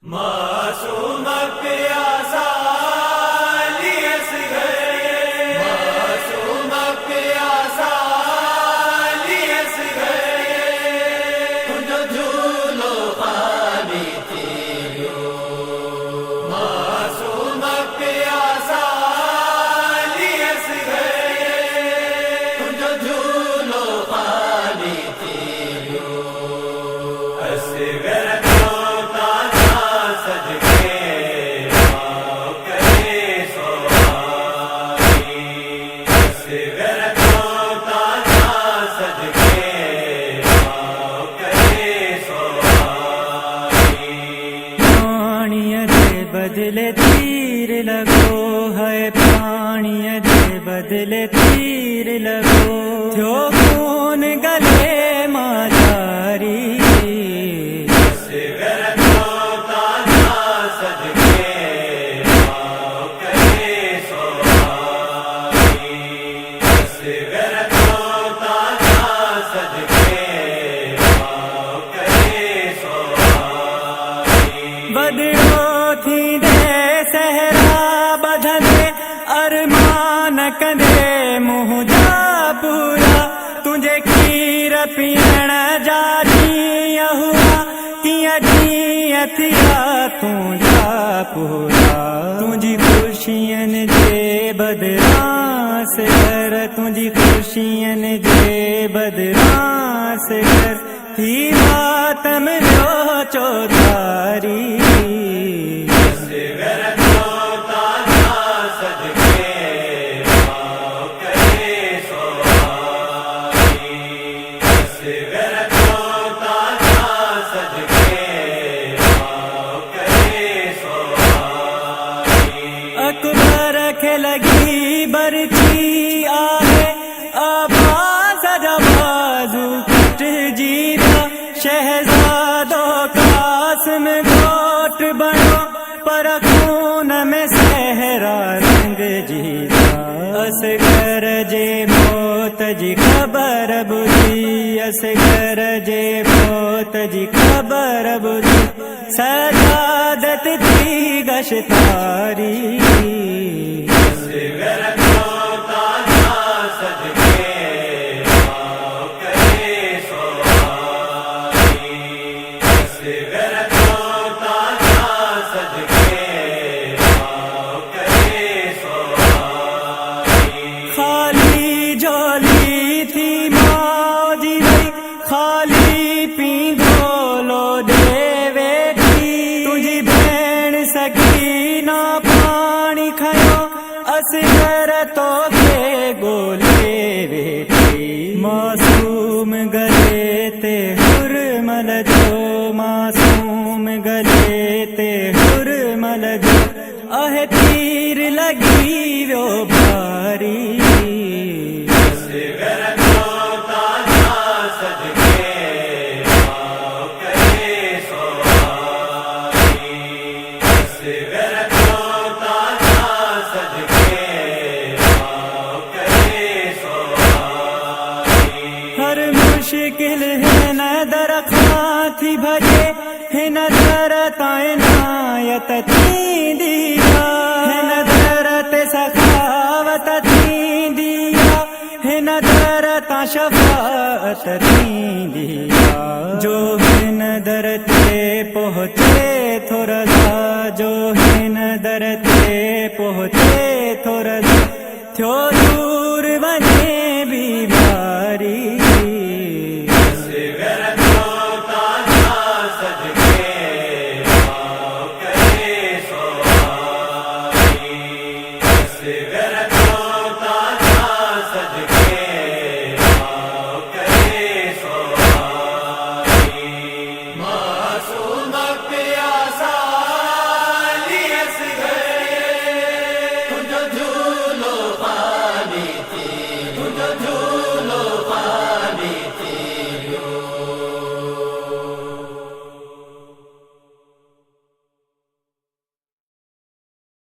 मासूम प्यासा लियस गए, मासूम प्यासा लियस गए, तुझो झूलो खाली थियो। मासूम प्यासा लियस गए, तुझो झूलो खाली थियो। असगर बदले तीर लगो है पानी दे बदले तीर लगो जो खून गले माजारी। बदलो थी दे सहरा बधने अरमान कंदे मुँह जा पूरा तुझे खीर पीण जारी हुआ किया जीअं थिया तूं जा पूरा। तुझी खुशियन जे बदरास कर तुझी खुशियन जे बदरास कर थी मातम जो चौधारी। अकबर के लगी बरछी आहे आवाज बाजू कट जीरा शहजादो कासिम घोट बनो पर खून में सहरा रंग जीरा। असगर जे मौत जी खबर बुझी असगर जे मौत जी खबर बुझी सजादत थी गश्तारी। खाली झोली थी मौजी भई खाली पी गोलो दे वेठी तुझी भेण सकी ना पानी खयो असगर तो के गोले वेठी। मासूम गले ते हुरमल जो मासूम गले ते हुरमल जो अह तीर लगी वो भारी। हर मुश्किल है न दरख्वां थी भजे है न दर तायनायत थी दिया है न दरत सखावत थी दिया है न दरता शफाअत थी दिया। जो है न दरते पहुँचे थोड़ा जो है न दरते पहुँचे थोड़ा थो